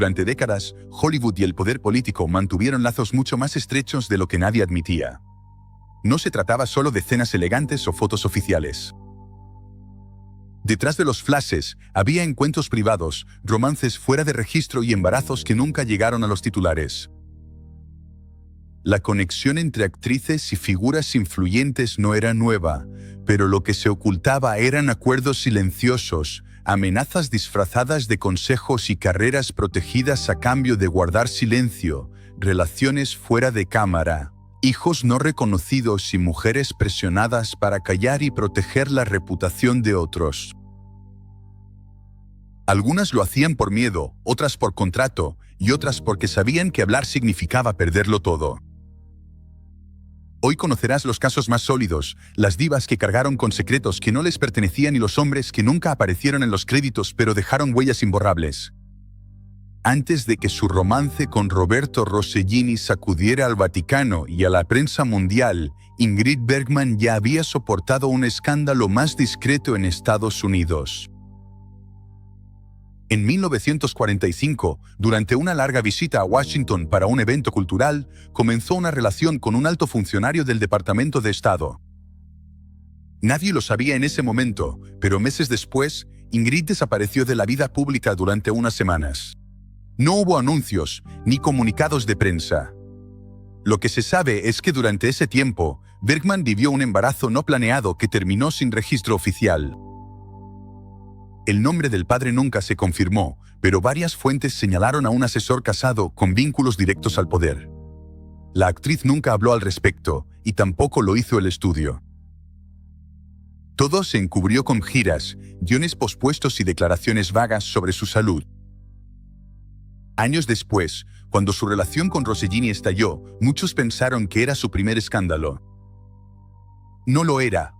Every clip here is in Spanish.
Durante décadas, Hollywood y el poder político mantuvieron lazos mucho más estrechos de lo que nadie admitía. No se trataba solo de cenas elegantes o fotos oficiales. Detrás de los flashes, había encuentros privados, romances fuera de registro y embarazos que nunca llegaron a los titulares. La conexión entre actrices y figuras influyentes no era nueva, pero lo que se ocultaba eran acuerdos silenciosos, amenazas disfrazadas de consejos y carreras protegidas a cambio de guardar silencio, relaciones fuera de cámara, hijos no reconocidos y mujeres presionadas para callar y proteger la reputación de otros. Algunas lo hacían por miedo, otras por contrato, y otras porque sabían que hablar significaba perderlo todo. Hoy conocerás los casos más sólidos, las divas que cargaron con secretos que no les pertenecían y los hombres que nunca aparecieron en los créditos pero dejaron huellas imborrables. Antes de que su romance con Roberto Rossellini sacudiera al Vaticano y a la prensa mundial, Ingrid Bergman ya había soportado un escándalo más discreto en Estados Unidos. En 1945, durante una larga visita a Washington para un evento cultural, comenzó una relación con un alto funcionario del Departamento de Estado. Nadie lo sabía en ese momento, pero meses después, Ingrid desapareció de la vida pública durante unas semanas. No hubo anuncios ni comunicados de prensa. Lo que se sabe es que durante ese tiempo, Bergman vivió un embarazo no planeado que terminó sin registro oficial. El nombre del padre nunca se confirmó, pero varias fuentes señalaron a un asesor casado con vínculos directos al poder. La actriz nunca habló al respecto, y tampoco lo hizo el estudio. Todo se encubrió con giras, guiones pospuestos y declaraciones vagas sobre su salud. Años después, cuando su relación con Rossellini estalló, muchos pensaron que era su primer escándalo. No lo era.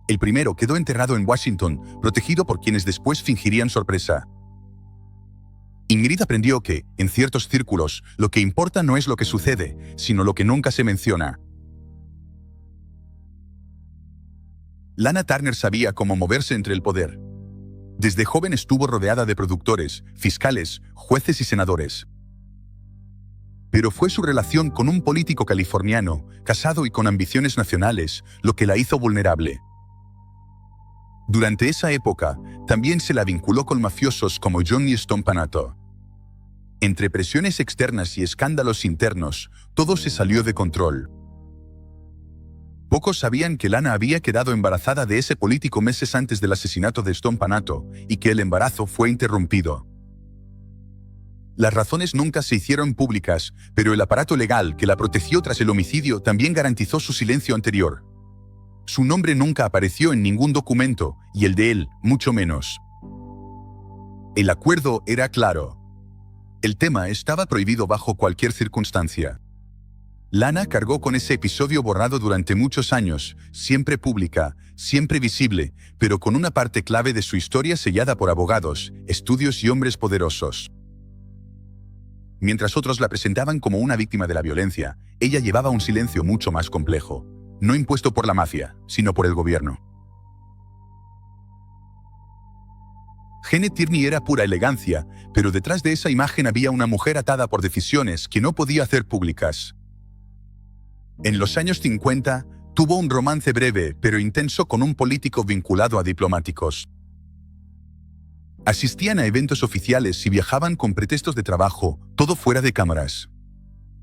El primero quedó enterrado en Washington, protegido por quienes después fingirían sorpresa. Ingrid aprendió que, en ciertos círculos, lo que importa no es lo que sucede, sino lo que nunca se menciona. Lana Turner sabía cómo moverse entre el poder. Desde joven estuvo rodeada de productores, fiscales, jueces y senadores. Pero fue su relación con un político californiano, casado y con ambiciones nacionales, lo que la hizo vulnerable. Durante esa época, también se la vinculó con mafiosos como Johnny Stompanato. Entre presiones externas y escándalos internos, todo se salió de control. Pocos sabían que Lana había quedado embarazada de ese político meses antes del asesinato de Stompanato y que el embarazo fue interrumpido. Las razones nunca se hicieron públicas, pero el aparato legal que la protegió tras el homicidio también garantizó su silencio anterior. Su nombre nunca apareció en ningún documento, y el de él, mucho menos. El acuerdo era claro. El tema estaba prohibido bajo cualquier circunstancia. Lana cargó con ese episodio borrado durante muchos años, siempre pública, siempre visible, pero con una parte clave de su historia sellada por abogados, estudios y hombres poderosos. Mientras otros la presentaban como una víctima de la violencia, ella llevaba un silencio mucho más complejo. No impuesto por la mafia, sino por el gobierno. Gene Tierney era pura elegancia, pero detrás de esa imagen había una mujer atada por decisiones que no podía hacer públicas. En los años 50, tuvo un romance breve pero intenso con un político vinculado a diplomáticos. Asistían a eventos oficiales y viajaban con pretextos de trabajo, todo fuera de cámaras.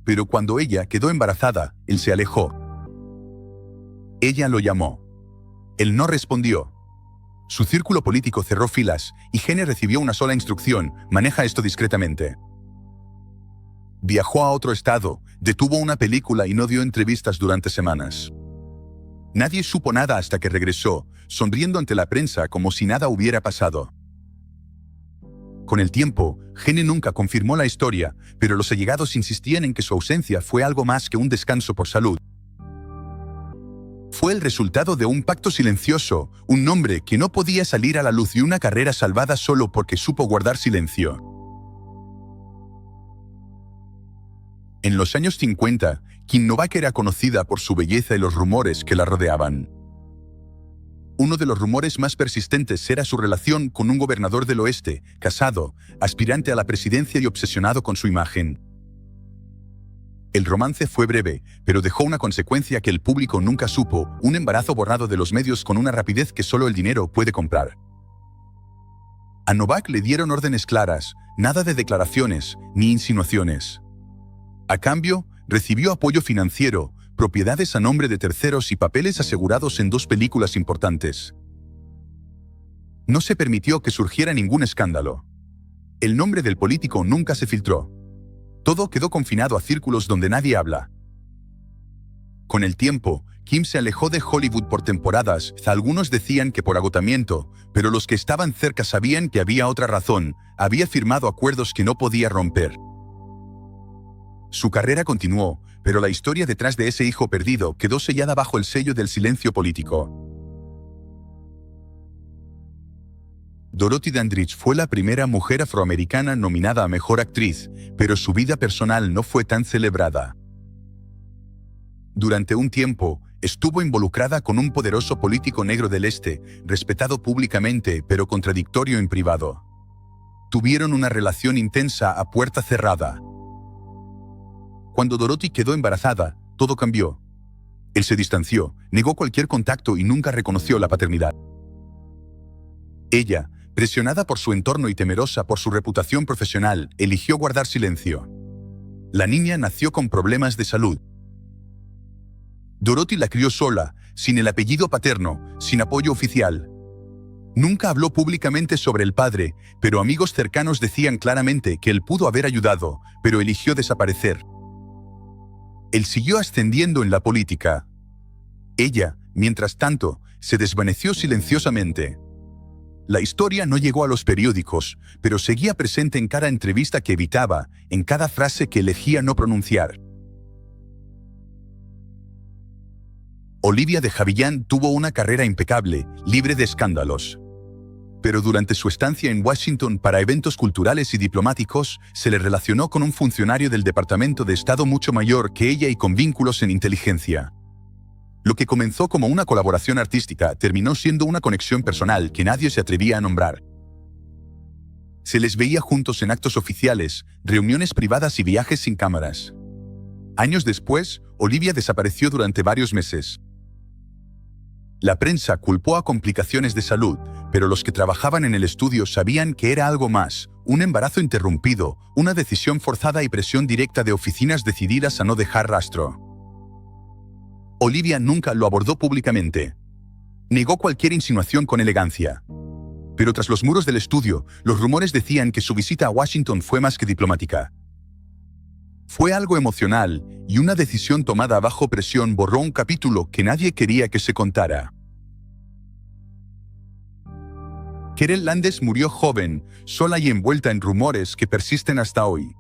Pero cuando ella quedó embarazada, él se alejó. Ella lo llamó. Él no respondió. Su círculo político cerró filas y Gene recibió una sola instrucción: maneja esto discretamente. Viajó a otro estado, detuvo una película y no dio entrevistas durante semanas. Nadie supo nada hasta que regresó, sonriendo ante la prensa como si nada hubiera pasado. Con el tiempo, Gene nunca confirmó la historia, pero los allegados insistían en que su ausencia fue algo más que un descanso por salud. Fue el resultado de un pacto silencioso, un nombre que no podía salir a la luz y una carrera salvada solo porque supo guardar silencio. En los años 50, Kim Novak era conocida por su belleza y los rumores que la rodeaban. Uno de los rumores más persistentes era su relación con un gobernador del oeste, casado, aspirante a la presidencia y obsesionado con su imagen. El romance fue breve, pero dejó una consecuencia que el público nunca supo: un embarazo borrado de los medios con una rapidez que solo el dinero puede comprar. A Novak le dieron órdenes claras, nada de declaraciones ni insinuaciones. A cambio, recibió apoyo financiero, propiedades a nombre de terceros y papeles asegurados en 2 películas importantes. No se permitió que surgiera ningún escándalo. El nombre del político nunca se filtró. Todo quedó confinado a círculos donde nadie habla. Con el tiempo, Kim se alejó de Hollywood por temporadas. Algunos decían que por agotamiento, pero los que estaban cerca sabían que había otra razón: había firmado acuerdos que no podía romper. Su carrera continuó, pero la historia detrás de ese hijo perdido quedó sellada bajo el sello del silencio político. Dorothy Dandridge fue la primera mujer afroamericana nominada a Mejor Actriz, pero su vida personal no fue tan celebrada. Durante un tiempo, estuvo involucrada con un poderoso político negro del este, respetado públicamente pero contradictorio en privado. Tuvieron una relación intensa a puerta cerrada. Cuando Dorothy quedó embarazada, todo cambió. Él se distanció, negó cualquier contacto y nunca reconoció la paternidad. Ella, presionada por su entorno y temerosa por su reputación profesional, eligió guardar silencio. La niña nació con problemas de salud. Dorothy la crió sola, sin el apellido paterno, sin apoyo oficial. Nunca habló públicamente sobre el padre, pero amigos cercanos decían claramente que él pudo haber ayudado, pero eligió desaparecer. Él siguió ascendiendo en la política. Ella, mientras tanto, se desvaneció silenciosamente. La historia no llegó a los periódicos, pero seguía presente en cada entrevista que evitaba, en cada frase que elegía no pronunciar. Olivia de Havilland tuvo una carrera impecable, libre de escándalos. Pero durante su estancia en Washington para eventos culturales y diplomáticos, se le relacionó con un funcionario del Departamento de Estado mucho mayor que ella y con vínculos en inteligencia. Lo que comenzó como una colaboración artística terminó siendo una conexión personal que nadie se atrevía a nombrar. Se les veía juntos en actos oficiales, reuniones privadas y viajes sin cámaras. Años después, Olivia desapareció durante varios meses. La prensa culpó a complicaciones de salud, pero los que trabajaban en el estudio sabían que era algo más: un embarazo interrumpido, una decisión forzada y presión directa de oficinas decididas a no dejar rastro. Olivia nunca lo abordó públicamente. Negó cualquier insinuación con elegancia. Pero tras los muros del estudio, los rumores decían que su visita a Washington fue más que diplomática. Fue algo emocional, y una decisión tomada bajo presión borró un capítulo que nadie quería que se contara. Carol Landes murió joven, sola y envuelta en rumores que persisten hasta hoy.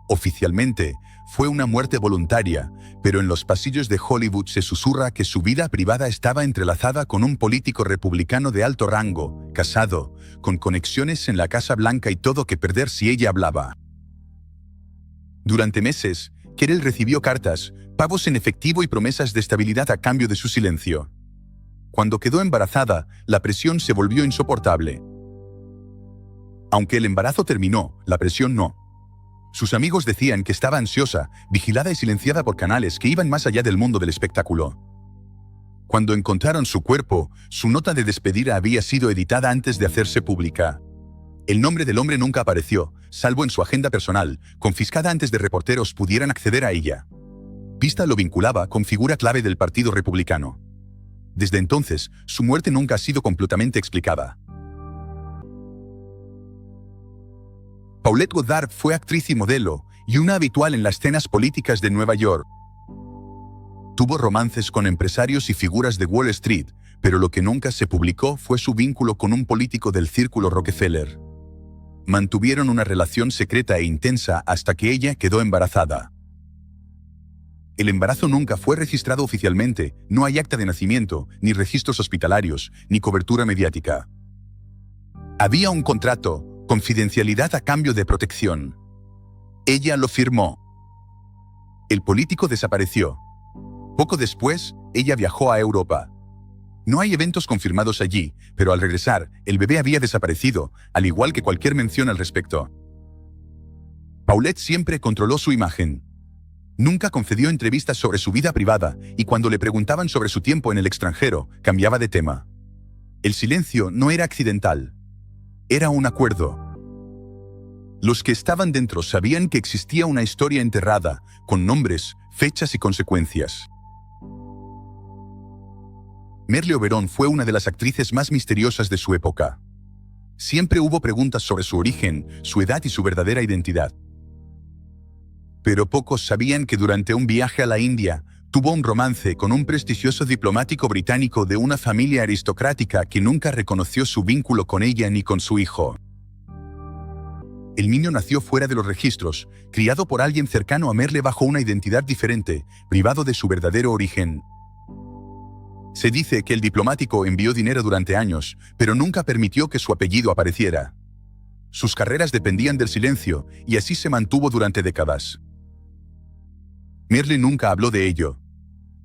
Oficialmente, fue una muerte voluntaria, pero en los pasillos de Hollywood se susurra que su vida privada estaba entrelazada con un político republicano de alto rango, casado, con conexiones en la Casa Blanca y todo que perder si ella hablaba. Durante meses, Carol recibió cartas, pagos en efectivo y promesas de estabilidad a cambio de su silencio. Cuando quedó embarazada, la presión se volvió insoportable. Aunque el embarazo terminó, la presión no. Sus amigos decían que estaba ansiosa, vigilada y silenciada por canales que iban más allá del mundo del espectáculo. Cuando encontraron su cuerpo, su nota de despedida había sido editada antes de hacerse pública. El nombre del hombre nunca apareció, salvo en su agenda personal, confiscada antes de reporteros pudieran acceder a ella. Pista lo vinculaba con figura clave del Partido Republicano. Desde entonces, su muerte nunca ha sido completamente explicada. Paulette Goddard fue actriz y modelo, y una habitual en las escenas políticas de Nueva York. Tuvo romances con empresarios y figuras de Wall Street, pero lo que nunca se publicó fue su vínculo con un político del círculo Rockefeller. Mantuvieron una relación secreta e intensa hasta que ella quedó embarazada. El embarazo nunca fue registrado oficialmente, no hay acta de nacimiento, ni registros hospitalarios, ni cobertura mediática. Había un contrato, confidencialidad a cambio de protección. Ella lo firmó. El político desapareció. Poco después, ella viajó a Europa. No hay eventos confirmados allí, pero al regresar, el bebé había desaparecido, al igual que cualquier mención al respecto. Paulette siempre controló su imagen. Nunca concedió entrevistas sobre su vida privada y cuando le preguntaban sobre su tiempo en el extranjero, cambiaba de tema. El silencio no era accidental. Era un acuerdo. Los que estaban dentro sabían que existía una historia enterrada, con nombres, fechas y consecuencias. Merle Oberon fue una de las actrices más misteriosas de su época. Siempre hubo preguntas sobre su origen, su edad y su verdadera identidad. Pero pocos sabían que durante un viaje a la India, tuvo un romance con un prestigioso diplomático británico de una familia aristocrática que nunca reconoció su vínculo con ella ni con su hijo. El niño nació fuera de los registros, criado por alguien cercano a Merle bajo una identidad diferente, privado de su verdadero origen. Se dice que el diplomático envió dinero durante años, pero nunca permitió que su apellido apareciera. Sus carreras dependían del silencio, y así se mantuvo durante décadas. Merle nunca habló de ello.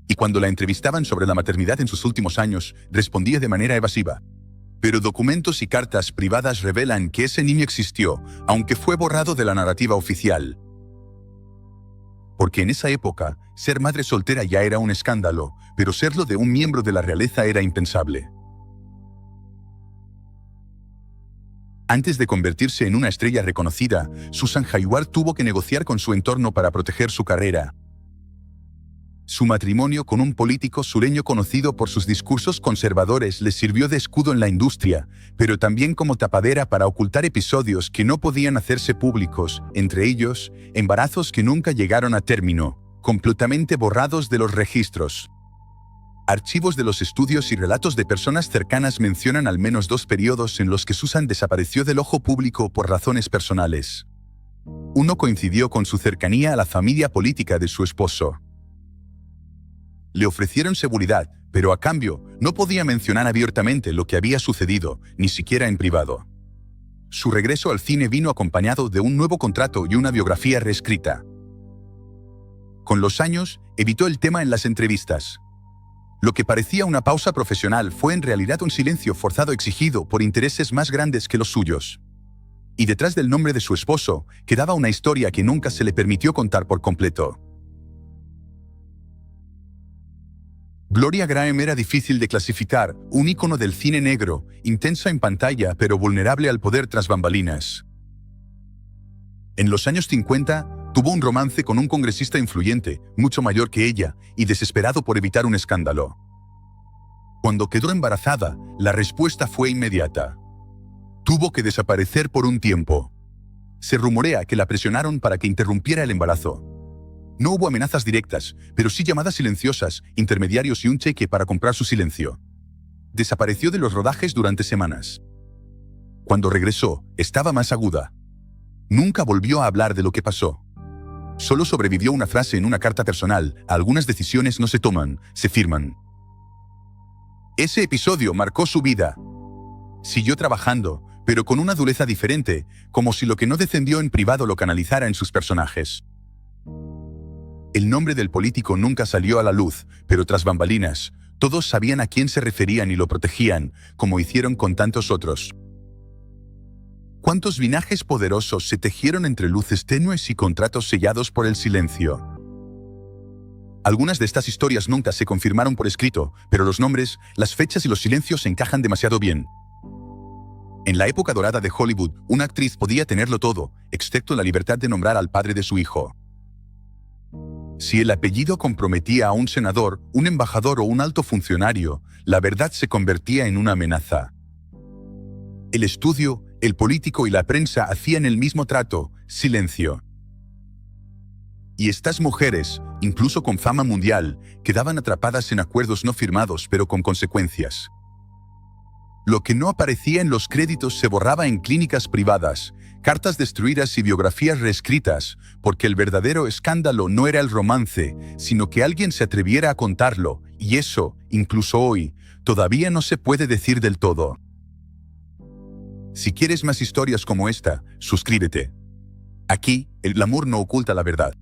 Y cuando la entrevistaban sobre la maternidad en sus últimos años, respondía de manera evasiva. Pero documentos y cartas privadas revelan que ese niño existió, aunque fue borrado de la narrativa oficial. Porque en esa época, ser madre soltera ya era un escándalo, pero serlo de un miembro de la realeza era impensable. Antes de convertirse en una estrella reconocida, Susan Hayward tuvo que negociar con su entorno para proteger su carrera. Su matrimonio con un político sureño conocido por sus discursos conservadores le sirvió de escudo en la industria, pero también como tapadera para ocultar episodios que no podían hacerse públicos, entre ellos, embarazos que nunca llegaron a término, completamente borrados de los registros. Archivos de los estudios y relatos de personas cercanas mencionan al menos 2 periodos en los que Susan desapareció del ojo público por razones personales. Uno coincidió con su cercanía a la familia política de su esposo. Le ofrecieron seguridad, pero a cambio no podía mencionar abiertamente lo que había sucedido, ni siquiera en privado. Su regreso al cine vino acompañado de un nuevo contrato y una biografía reescrita. Con los años, evitó el tema en las entrevistas. Lo que parecía una pausa profesional fue en realidad un silencio forzado exigido por intereses más grandes que los suyos. Y detrás del nombre de su esposo, quedaba una historia que nunca se le permitió contar por completo. Gloria Grahame era difícil de clasificar, un ícono del cine negro, intensa en pantalla pero vulnerable al poder tras bambalinas. En los años 50, tuvo un romance con un congresista influyente, mucho mayor que ella, y desesperado por evitar un escándalo. Cuando quedó embarazada, la respuesta fue inmediata. Tuvo que desaparecer por un tiempo. Se rumorea que la presionaron para que interrumpiera el embarazo. No hubo amenazas directas, pero sí llamadas silenciosas, intermediarios y un cheque para comprar su silencio. Desapareció de los rodajes durante semanas. Cuando regresó, estaba más aguda. Nunca volvió a hablar de lo que pasó. Solo sobrevivió una frase en una carta personal: algunas decisiones no se toman, se firman. Ese episodio marcó su vida. Siguió trabajando, pero con una dureza diferente, como si lo que no defendió en privado lo canalizara en sus personajes. El nombre del político nunca salió a la luz, pero tras bambalinas, todos sabían a quién se referían y lo protegían, como hicieron con tantos otros. ¿Cuántos linajes poderosos se tejieron entre luces tenues y contratos sellados por el silencio? Algunas de estas historias nunca se confirmaron por escrito, pero los nombres, las fechas y los silencios encajan demasiado bien. En la época dorada de Hollywood, una actriz podía tenerlo todo, excepto la libertad de nombrar al padre de su hijo. Si el apellido comprometía a un senador, un embajador o un alto funcionario, la verdad se convertía en una amenaza. El estudio, el político y la prensa hacían el mismo trato: silencio. Y estas mujeres, incluso con fama mundial, quedaban atrapadas en acuerdos no firmados pero con consecuencias. Lo que no aparecía en los créditos se borraba en clínicas privadas, cartas destruidas y biografías reescritas, porque el verdadero escándalo no era el romance, sino que alguien se atreviera a contarlo, y eso, incluso hoy, todavía no se puede decir del todo. Si quieres más historias como esta, suscríbete. Aquí, el glamour no oculta la verdad.